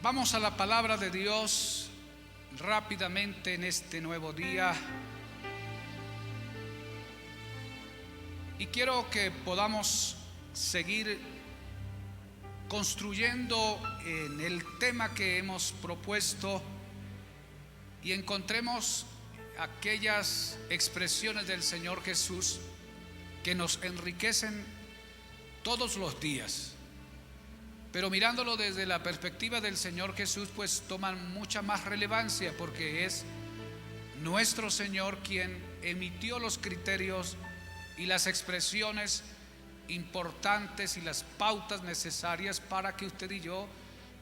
Vamos a la palabra de Dios rápidamente en este nuevo día. Y quiero que podamos seguir construyendo en el tema que hemos propuesto y encontremos aquellas expresiones del Señor Jesús que nos enriquecen todos los días. Pero mirándolo desde la perspectiva del Señor Jesús, pues toman mucha más relevancia, porque es nuestro Señor quien emitió los criterios y las expresiones importantes y las pautas necesarias para que usted y yo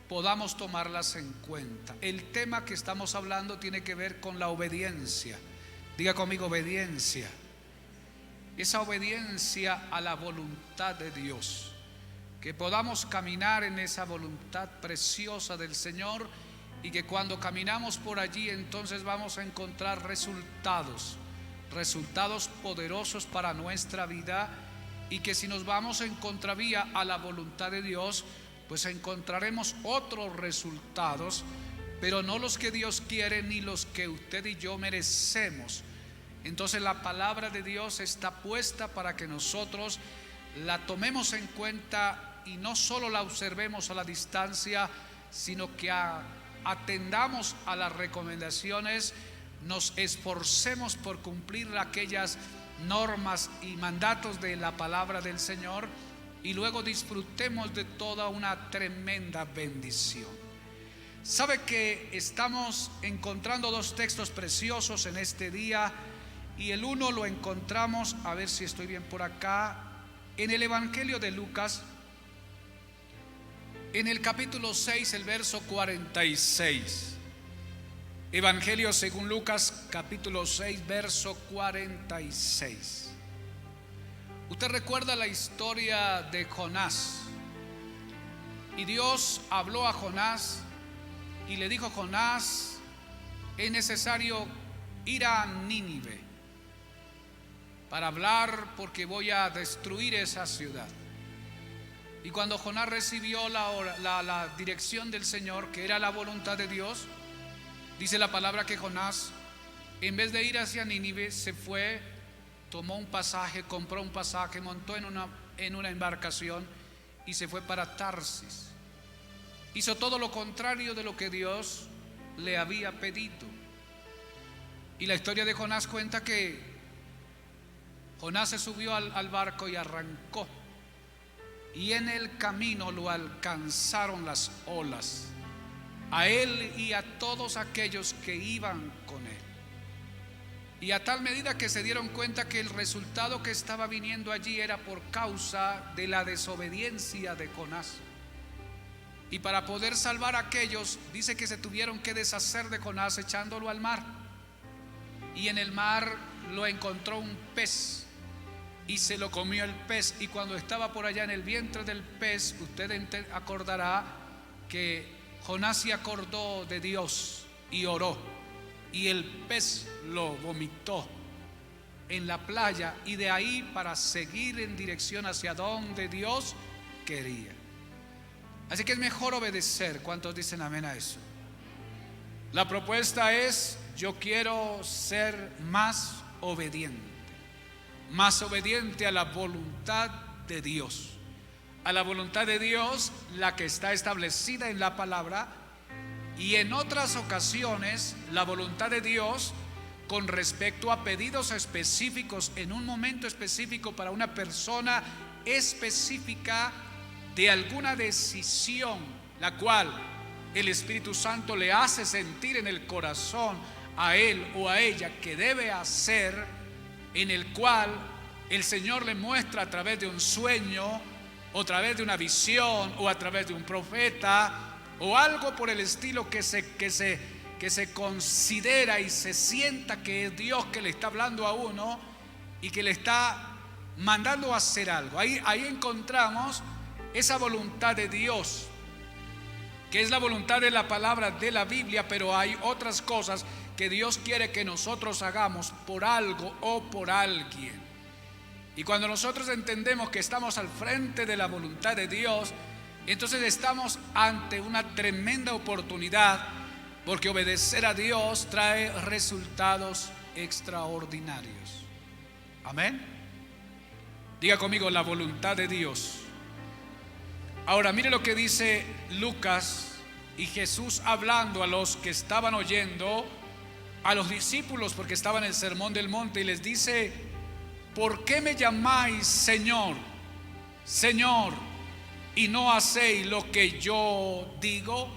podamos tomarlas en cuenta. El tema que estamos hablando tiene que ver con la obediencia. Diga conmigo, obediencia. Esa obediencia a la voluntad de Dios. Que podamos caminar en esa voluntad preciosa del Señor, y que cuando caminamos por allí entonces vamos a encontrar resultados poderosos para nuestra vida, y que si nos vamos en contravía a la voluntad de Dios, pues encontraremos otros resultados, pero no los que Dios quiere ni los que usted y yo merecemos. Entonces la palabra de Dios está puesta para que nosotros la tomemos en cuenta y no solo la observemos a la distancia, sino que atendamos a las recomendaciones, nos esforcemos por cumplir aquellas normas y mandatos de la palabra del Señor, y luego disfrutemos de toda una tremenda bendición. Sabe que estamos encontrando dos textos preciosos en este día, y el uno lo encontramos, a ver si estoy bien por acá, en el Evangelio de Lucas, en el capítulo 6, el verso 46. Evangelio según Lucas, capítulo 6, verso 46. Usted recuerda la historia de Jonás. Y Dios habló a Jonás y le dijo: Jonás, es necesario ir a Nínive para hablar, porque voy a destruir esa ciudad. Y cuando Jonás recibió la dirección del Señor, que era la voluntad de Dios, dice la palabra que Jonás, en vez de ir hacia Nínive, se fue, tomó un pasaje, compró un pasaje, montó en una embarcación y se fue para Tarsis. Hizo todo lo contrario de lo que Dios le había pedido. Y la historia de Jonás cuenta que Jonás se subió al barco y arrancó. Y en el camino lo alcanzaron las olas, a él y a todos aquellos que iban con él. Y a tal medida que se dieron cuenta que el resultado que estaba viniendo allí era por causa de la desobediencia de Jonás. Y para poder salvar a aquellos, dice que se tuvieron que deshacer de Jonás echándolo al mar. Y en el mar lo encontró un pez, y se lo comió el pez. Y cuando estaba por allá en el vientre del pez, usted acordará que Jonás se acordó de Dios y oró, y el pez lo vomitó en la playa, y de ahí para seguir en dirección hacia donde Dios quería. Así que es mejor obedecer. ¿Cuántos dicen amén a eso? La propuesta es: yo quiero ser más obediente a la voluntad de Dios, a la voluntad de Dios, la que está establecida en la palabra, y en otras ocasiones la voluntad de Dios con respecto a pedidos específicos en un momento específico para una persona específica de alguna decisión, la cual el Espíritu Santo le hace sentir en el corazón a él o a ella que debe hacer, en el cual el Señor le muestra a través de un sueño, o a través de una visión, o a través de un profeta, o algo por el estilo, que se considera y se sienta que es Dios que le está hablando a uno y que le está mandando a hacer algo. Ahí encontramos esa voluntad de Dios, que es la voluntad de la palabra de la Biblia, pero hay otras cosas que Dios quiere que nosotros hagamos por algo o por alguien. Y cuando nosotros entendemos que estamos al frente de la voluntad de Dios, Entonces estamos ante una tremenda oportunidad, porque obedecer a Dios trae resultados extraordinarios. Amén. Diga conmigo: la voluntad de Dios. Ahora mire lo que dice Lucas, y Jesús hablando a los que estaban oyendo, a los discípulos, porque estaban en el sermón del monte, y les dice: ¿por qué me llamáis Señor, Señor, y no hacéis lo que yo digo?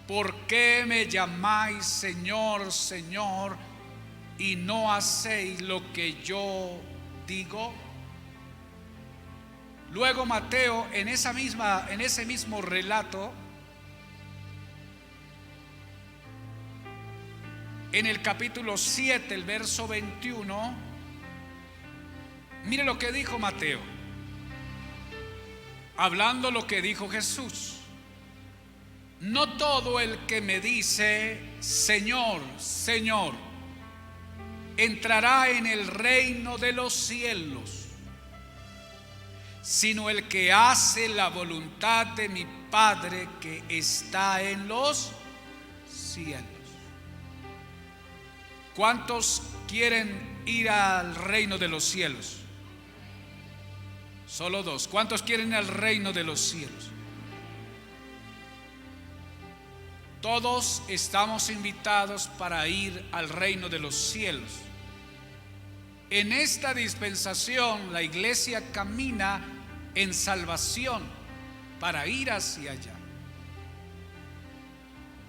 ¿Por qué me llamáis Señor, Señor, y no hacéis lo que yo digo? Luego Mateo, en ese mismo relato, en el capítulo 7, el verso 21, mire lo que dijo Mateo, hablando lo que dijo Jesús: no todo el que me dice Señor, Señor, entrará en el reino de los cielos, sino el que hace la voluntad de mi Padre que está en los cielos. ¿Cuántos quieren ir al reino de los cielos? Solo dos. ¿Cuántos quieren ir al reino de los cielos? Todos estamos invitados para ir al reino de los cielos. En esta dispensación la iglesia camina en salvación para ir hacia allá.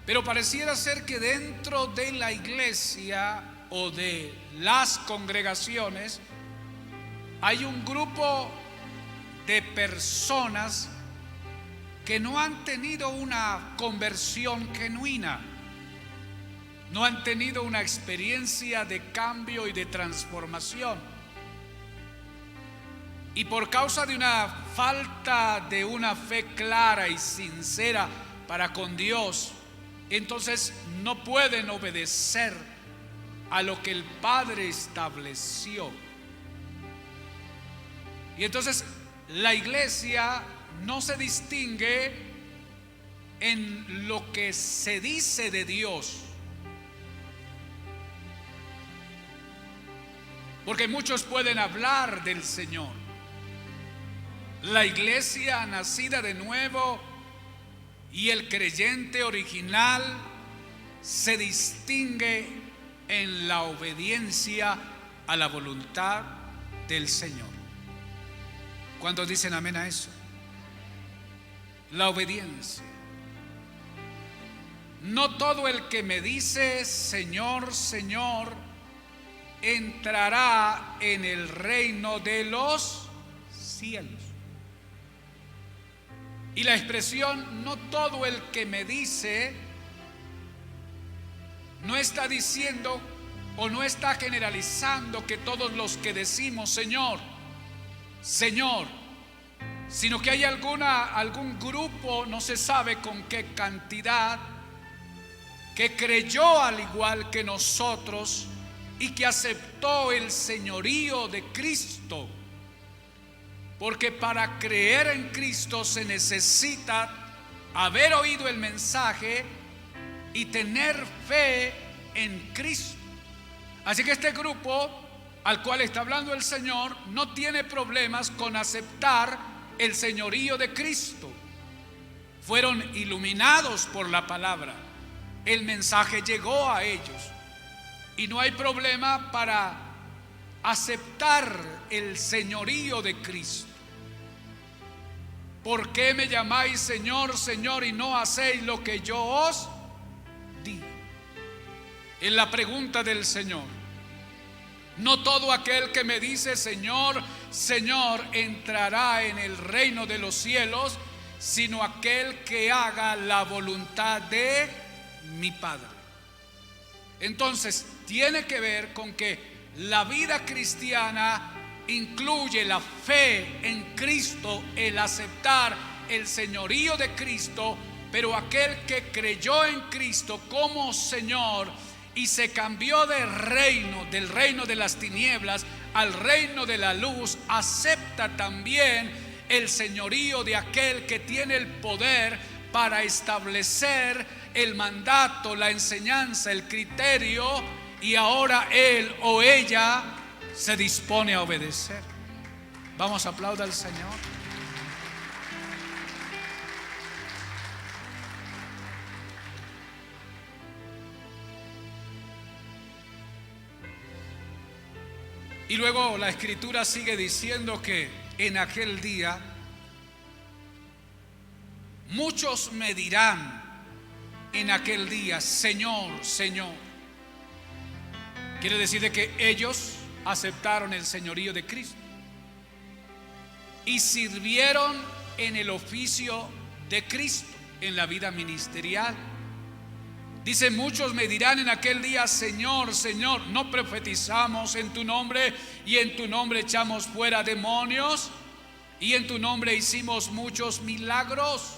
Pero pareciera ser que dentro de la iglesia o de las congregaciones hay un grupo de personas que no han tenido una conversión genuina, no han tenido una experiencia de cambio y de transformación. Y por causa de una falta de una fe clara y sincera para con Dios, entonces no pueden obedecer a lo que el Padre estableció. Y entonces la iglesia no se distingue en lo que se dice de Dios, porque muchos pueden hablar del Señor. La iglesia nacida de nuevo y el creyente original se distingue en la obediencia a la voluntad del Señor. ¿Cuántos dicen amén a eso? La obediencia. No todo el que me dice Señor, Señor, entrará en el reino de los cielos. Y la expresión no todo el que me dice no está diciendo o no está generalizando que todos los que decimos Señor, Señor, sino que hay algún grupo, no se sabe con qué cantidad, que creyó al igual que nosotros y que aceptó el señorío de Cristo. Porque para creer en Cristo se necesita haber oído el mensaje y tener fe en Cristo. Así que este grupo al cual está hablando el Señor no tiene problemas con aceptar el señorío de Cristo. Fueron iluminados por la palabra, el mensaje llegó a ellos y no hay problema para aceptar el señorío de Cristo. ¿Por qué me llamáis Señor, Señor y no hacéis lo que yo os digo? Es la pregunta del Señor. No todo aquel que me dice Señor, Señor entrará en el reino de los cielos, sino aquel que haga la voluntad de mi Padre. Entonces tiene que ver con que la vida cristiana incluye la fe en Cristo, el aceptar el señorío de Cristo, pero aquel que creyó en Cristo como Señor y se cambió de reino, del reino de las tinieblas al reino de la luz, acepta también el señorío de aquel que tiene el poder para establecer el mandato, la enseñanza, el criterio, y ahora él o ella se dispone a obedecer. Vamos a aplaudir al Señor. Y luego la Escritura sigue diciendo que en aquel día muchos me dirán en aquel día, Señor, Señor. Quiere decir de que ellos aceptaron el señorío de Cristo y sirvieron en el oficio de Cristo, en la vida ministerial. Dice, muchos me dirán en aquel día, Señor, Señor, ¿no profetizamos en tu nombre y en tu nombre echamos fuera demonios y en tu nombre hicimos muchos milagros?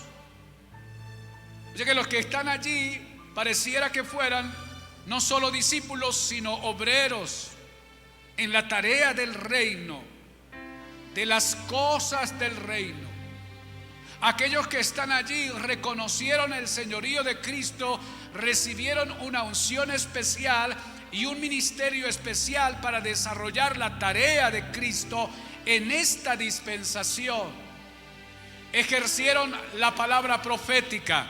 O sea que los que están allí pareciera que fueran no solo discípulos, sino obreros en la tarea del reino, de las cosas del reino. Aquellos que están allí reconocieron el señorío de Cristo, recibieron una unción especial y un ministerio especial para desarrollar la tarea de Cristo en esta dispensación. Ejercieron la palabra profética,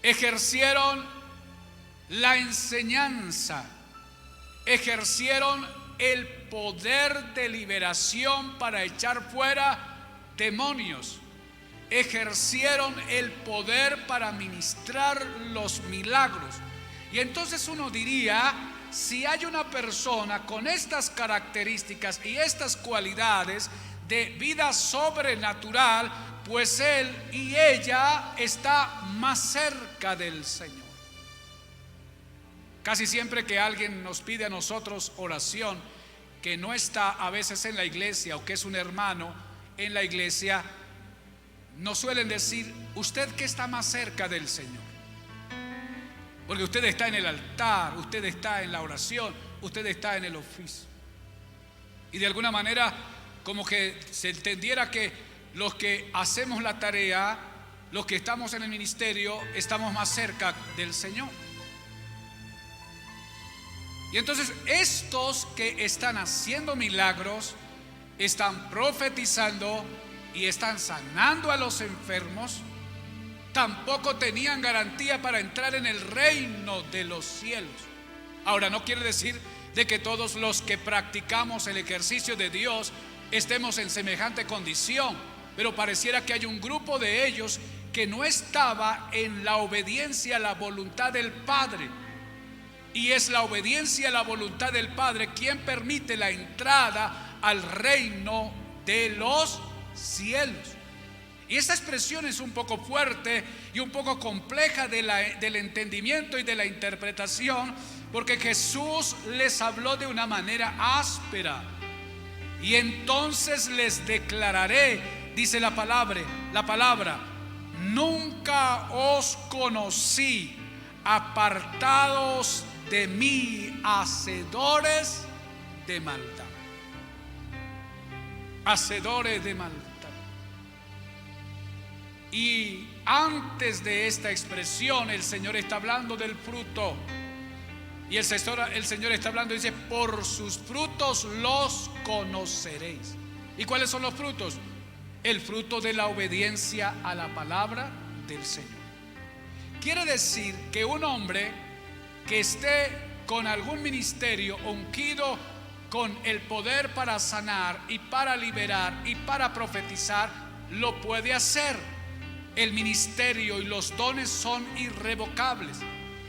ejercieron la enseñanza, ejercieron el poder de liberación para echar fuera demonios, ejercieron el poder para ministrar los milagros. Y entonces uno diría, si hay una persona con estas características y estas cualidades de vida sobrenatural, pues él y ella está más cerca del Señor. Casi siempre que alguien nos pide a nosotros oración, que no está a veces en la iglesia o que es un hermano en la iglesia, nos suelen decir, ¿usted qué está más cerca del Señor? Porque usted está en el altar, usted está en la oración, usted está en el oficio. Y de alguna manera como que se entendiera que los que hacemos la tarea, los que estamos en el ministerio, estamos más cerca del Señor. Y entonces estos que están haciendo milagros, están profetizando y están sanando a los enfermos, tampoco tenían garantía para entrar en el reino de los cielos. Ahora, no quiere decir de que todos los que practicamos el ejercicio de Dios estemos en semejante condición, pero pareciera que hay un grupo de ellos que no estaba en la obediencia a la voluntad del Padre. Y es la obediencia a la voluntad del Padre quien permite la entrada al reino de los cielos. Y esta expresión es un poco fuerte y un poco compleja del entendimiento y de la interpretación, porque Jesús les habló de una manera áspera. Y entonces les declararé, dice la palabra, nunca os conocí, apartados de mí, hacedores de maldad. Hacedores de maldad. Y antes de esta expresión el Señor está hablando del fruto. Y el Señor está hablando, dice, por sus frutos los conoceréis. ¿Y cuáles son los frutos? El fruto de la obediencia a la palabra del Señor. Quiere decir que un hombre que esté con algún ministerio ungido con el poder para sanar y para liberar y para profetizar, lo puede hacer. El ministerio y los dones son irrevocables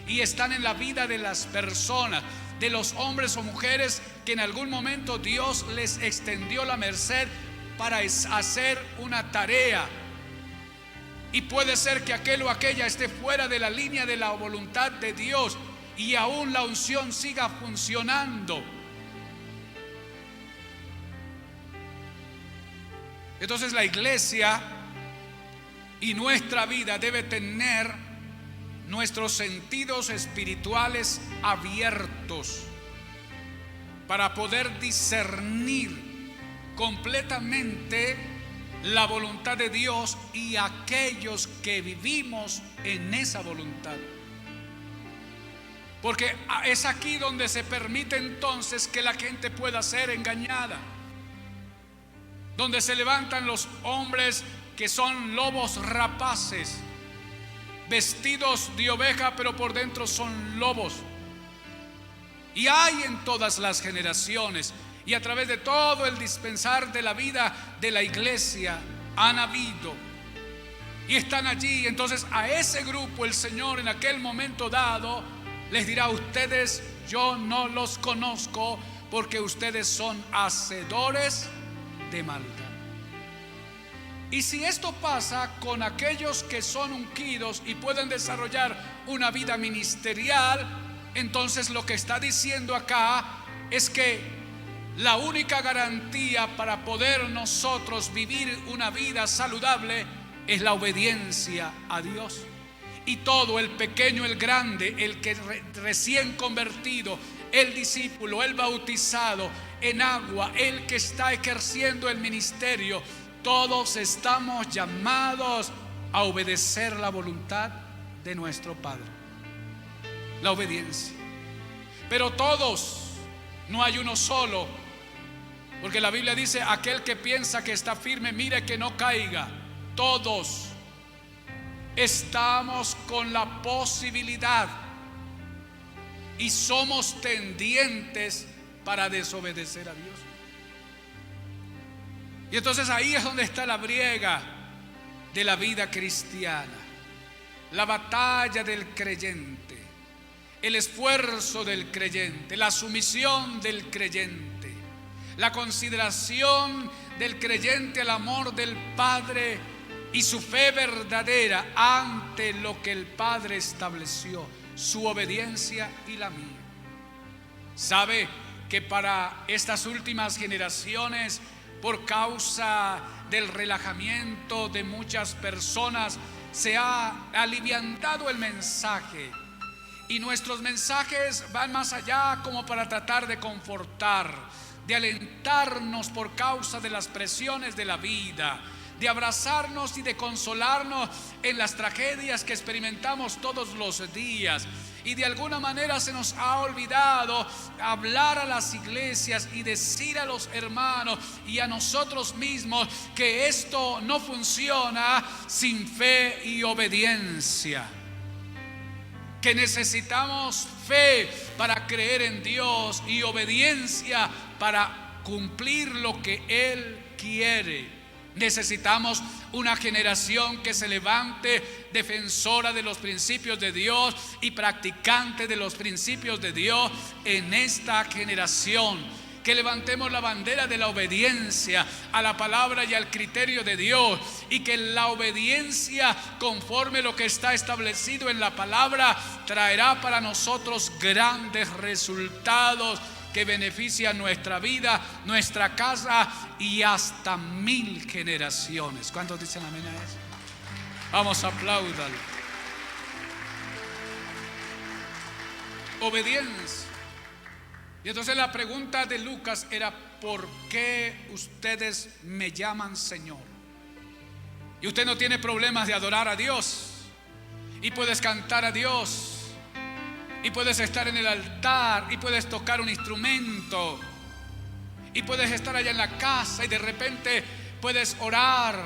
y están en la vida de las personas, de los hombres o mujeres que en algún momento Dios les extendió la merced para hacer una tarea. Y puede ser que aquel o aquella esté fuera de la línea de la voluntad de Dios y aún la unción siga funcionando. Entonces la iglesia y nuestra vida debe tener nuestros sentidos espirituales abiertos para poder discernir completamente la voluntad de Dios y aquellos que vivimos en esa voluntad. Porque es aquí donde se permite entonces que la gente pueda ser engañada, donde se levantan los hombres que son lobos rapaces, vestidos de oveja pero por dentro son lobos. Y hay en todas las generaciones y a través de todo el dispensar de la vida de la iglesia han habido y están allí. Entonces a ese grupo el Señor en aquel momento dado les dirá: ustedes yo no los conozco, porque ustedes son hacedores de maldad. Y si esto pasa con aquellos que son ungidos y pueden desarrollar una vida ministerial, entonces lo que está diciendo acá es que la única garantía para poder nosotros vivir una vida saludable es la obediencia a Dios. Y todo, el pequeño, el grande, el que recién convertido, el discípulo, el bautizado en agua, el que está ejerciendo el ministerio, todos estamos llamados a obedecer la voluntad de nuestro Padre. La obediencia. Pero todos, no hay uno solo, porque la Biblia dice: aquel que piensa que está firme, mire que no caiga. Todos estamos con la posibilidad y somos tendientes para desobedecer a Dios. Y entonces ahí es donde está la briega de la vida cristiana, la batalla del creyente, el esfuerzo del creyente, la sumisión del creyente, la consideración del creyente al amor del Padre y su fe verdadera ante lo que el Padre estableció, su obediencia y la mía. Sabe que para estas últimas generaciones, por causa del relajamiento de muchas personas, se ha aliviantado el mensaje, y nuestros mensajes van más allá como para tratar de confortar, de alentarnos por causa de las presiones de la vida, de abrazarnos y de consolarnos en las tragedias que experimentamos todos los días. Y de alguna manera se nos ha olvidado hablar a las iglesias y decir a los hermanos y a nosotros mismos que esto no funciona sin fe y obediencia, que necesitamos fe para creer en Dios y obediencia para cumplir lo que Él quiere. Necesitamos una generación que se levante defensora de los principios de Dios y practicante de los principios de Dios en esta generación. Que levantemos la bandera de la obediencia a la palabra y al criterio de Dios, y que la obediencia conforme a lo que está establecido en la palabra traerá para nosotros grandes resultados que benefician nuestra vida, nuestra casa y hasta 1000 generaciones. ¿Cuántos dicen amén a eso? Vamos, apláudalo. Obediencia. Y entonces la pregunta de Lucas era: ¿por qué ustedes me llaman Señor? Y usted no tiene problemas de adorar a Dios, y puedes cantar a Dios, y puedes estar en el altar, y puedes tocar un instrumento, y puedes estar allá en la casa, y de repente puedes orar,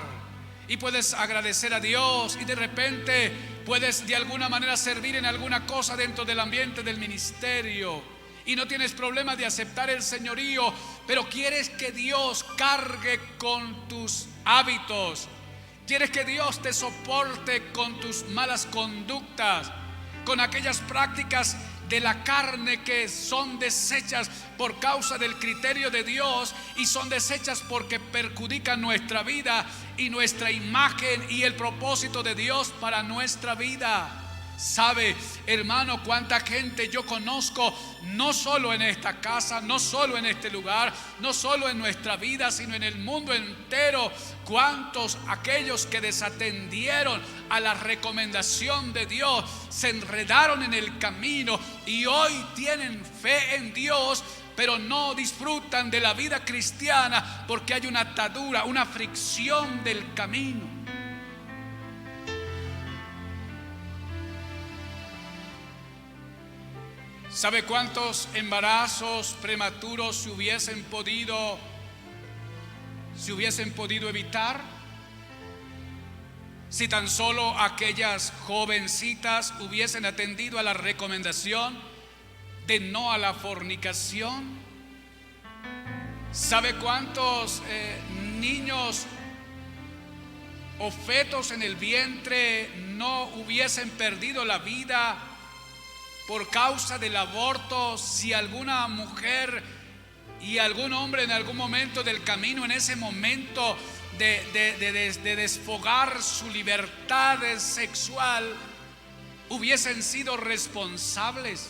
y puedes agradecer a Dios, y de repente puedes de alguna manera servir en alguna cosa dentro del ambiente del ministerio, y no tienes problema de aceptar el señorío, pero quieres que Dios cargue con tus hábitos, quieres que Dios te soporte con tus malas conductas, con aquellas prácticas de la carne que son desechas por causa del criterio de Dios y son desechas porque perjudican nuestra vida y nuestra imagen y el propósito de Dios para nuestra vida. Sabe, hermano, cuánta gente yo conozco, no solo en esta casa, no solo en este lugar, no solo en nuestra vida, sino en el mundo entero. Cuántos aquellos que desatendieron a la recomendación de Dios, se enredaron en el camino y hoy tienen fe en Dios, pero no disfrutan de la vida cristiana porque hay una atadura, una fricción del camino. ¿Sabe cuántos embarazos prematuros se hubiesen podido evitar? Si tan solo aquellas jovencitas hubiesen atendido a la recomendación de no a la fornicación. ¿Sabe cuántos niños o fetos en el vientre no hubiesen perdido la vida por causa del aborto si alguna mujer y algún hombre en algún momento del camino, en ese momento de desfogar su libertad sexual, hubiesen sido responsables?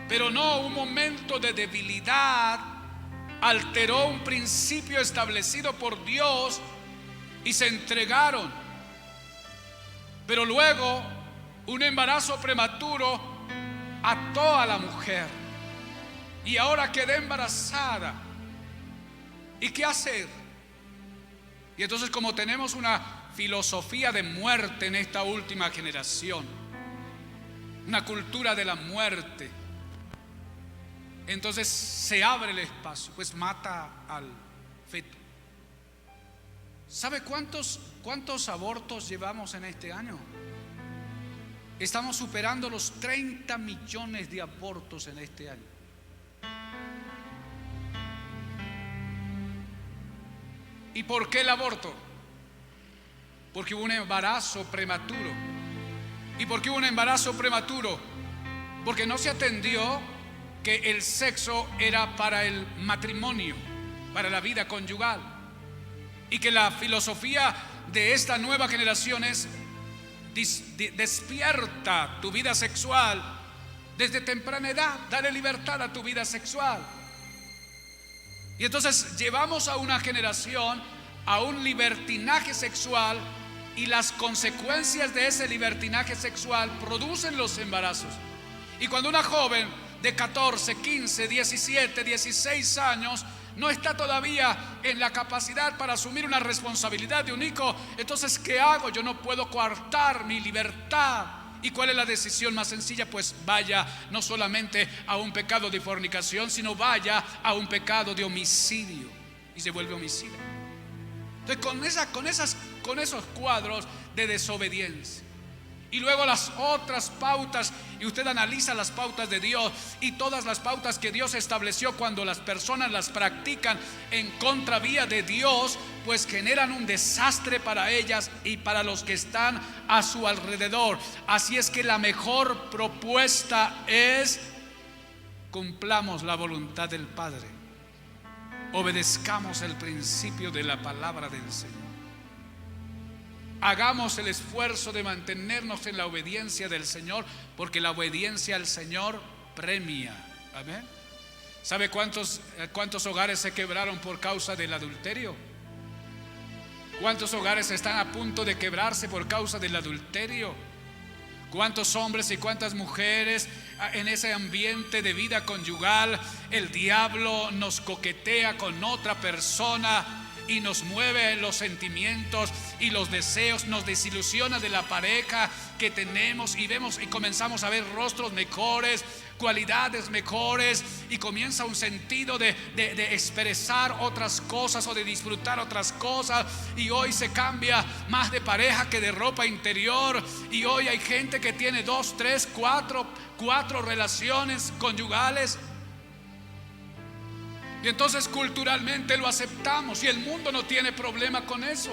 Pero no, un momento de debilidad alteró un principio establecido por Dios y se entregaron. Pero luego un embarazo prematuro ató a la mujer y ahora quedé embarazada. ¿Y qué hacer? Y entonces, como tenemos una filosofía de muerte en esta última generación, una cultura de la muerte, entonces se abre el espacio, pues mata al feto. ¿Sabe cuántos abortos llevamos en este año? Estamos superando los 30 millones de abortos en este año. ¿Y por qué el aborto? Porque hubo un embarazo prematuro. ¿Y por qué hubo un embarazo prematuro? Porque no se atendió que el sexo era para el matrimonio, para la vida conyugal, y que la filosofía de esta nueva generación es despierta tu vida sexual desde temprana edad, dale libertad a tu vida sexual. Y entonces llevamos a una generación a un libertinaje sexual, y las consecuencias de ese libertinaje sexual producen los embarazos. Y cuando una joven de 14, 15, 17, 16 años no está todavía en la capacidad para asumir una responsabilidad de un hijo, entonces ¿qué hago? Yo no puedo coartar mi libertad. ¿Y cuál es la decisión más sencilla? Pues vaya no solamente a un pecado de fornicación, sino vaya a un pecado de homicidio, y se vuelve homicida. Entonces con esos cuadros de desobediencia, y luego las otras pautas, y usted analiza las pautas de Dios y todas las pautas que Dios estableció, cuando las personas las practican en contravía de Dios, pues generan un desastre para ellas y para los que están a su alrededor. Así es que la mejor propuesta es: cumplamos la voluntad del Padre, obedezcamos el principio de la palabra del Señor. Hagamos el esfuerzo de mantenernos en la obediencia del Señor, porque la obediencia al Señor premia. Amén. ¿Sabe cuántos hogares se quebraron por causa del adulterio? ¿Cuántos hogares están a punto de quebrarse por causa del adulterio? ¿Cuántos hombres y cuántas mujeres en ese ambiente de vida conyugal el diablo nos coquetea con otra persona y nos mueve los sentimientos y los deseos, nos desilusiona de la pareja que tenemos, y vemos y comenzamos a ver rostros mejores, cualidades mejores, y comienza un sentido de expresar otras cosas o de disfrutar otras cosas? Y hoy se cambia más de pareja que de ropa interior, y hoy hay gente que tiene 2, 3, 4 relaciones conyugales. Y entonces culturalmente lo aceptamos, y el mundo no tiene problema con eso.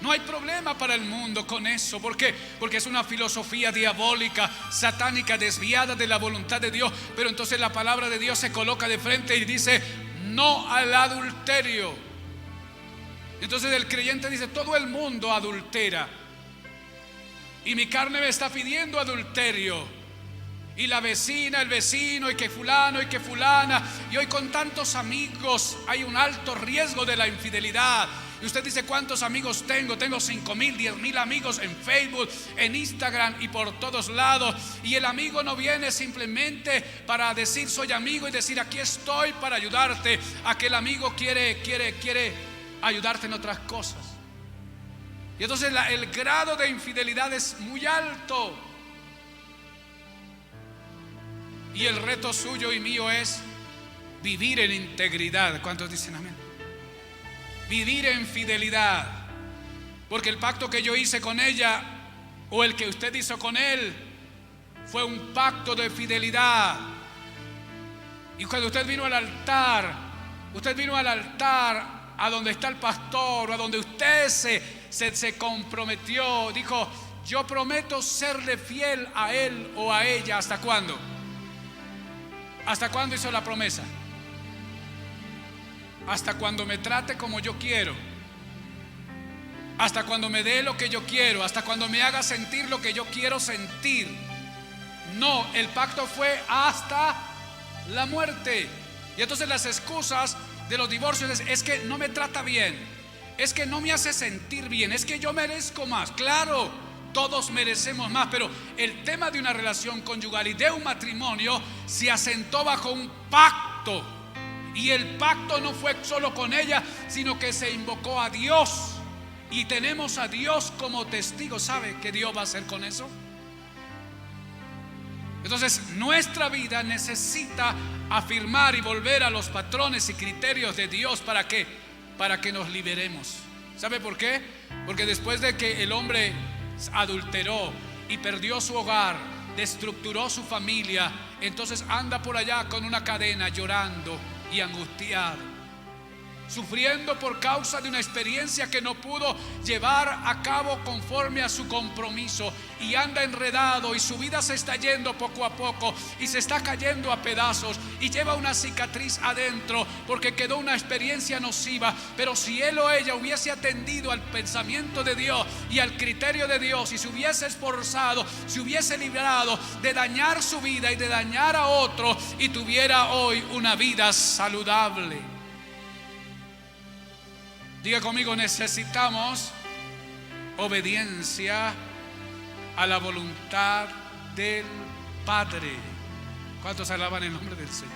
No hay problema para el mundo con eso. ¿Por qué? Porque es una filosofía diabólica, satánica, desviada de la voluntad de Dios. Pero entonces la palabra de Dios se coloca de frente y dice: no al adulterio. Entonces el creyente dice: todo el mundo adultera, y mi carne me está pidiendo adulterio, y la vecina, el vecino, y que fulano y que fulana. Y hoy con tantos amigos hay un alto riesgo de la infidelidad. Y usted dice: ¿cuántos amigos tengo? Tengo 5,000, 10,000 amigos en Facebook, en Instagram y por todos lados. Y el amigo no viene simplemente para decir soy amigo y decir aquí estoy para ayudarte. Aquel amigo quiere ayudarte en otras cosas. Y entonces el grado de infidelidad es muy alto. Y el reto suyo y mío es vivir en integridad. ¿Cuántos dicen amén? Vivir en fidelidad. Porque el pacto que yo hice con ella, o el que usted hizo con él, fue un pacto de fidelidad. Y cuando usted vino al altar a donde está el pastor, o a donde usted se comprometió, dijo: yo prometo serle fiel a él o a ella. ¿Hasta cuándo? ¿Hasta cuándo hizo la promesa? Hasta cuando me trate como yo quiero, hasta cuando me dé lo que yo quiero, hasta cuando me haga sentir lo que yo quiero sentir. No, el pacto fue hasta la muerte. Y entonces las excusas de los divorcios es que no me trata bien, es que no me hace sentir bien, es que yo merezco más. Claro, todos merecemos más, pero el tema de una relación conyugal y de un matrimonio se asentó bajo un pacto. Y el pacto no fue solo con ella, sino que se invocó a Dios. Y tenemos a Dios como testigo. ¿Sabe qué Dios va a hacer con eso? Entonces nuestra vida necesita afirmar y volver a los patrones y criterios de Dios. ¿Para qué? Para que nos liberemos. ¿Sabe por qué? Porque después de que el hombre adulteró y perdió su hogar, destructuró su familia, entonces anda por allá con una cadena, llorando y angustiado, sufriendo por causa de una experiencia que no pudo llevar a cabo conforme a su compromiso, y anda enredado y su vida se está yendo poco a poco y se está cayendo a pedazos y lleva una cicatriz adentro porque quedó una experiencia nociva. Pero si él o ella hubiese atendido al pensamiento de Dios y al criterio de Dios, y se hubiese esforzado, se hubiese librado de dañar su vida y de dañar a otro, y tuviera hoy una vida saludable. Diga conmigo: necesitamos obediencia a la voluntad del Padre. ¿Cuántos alaban el nombre del Señor?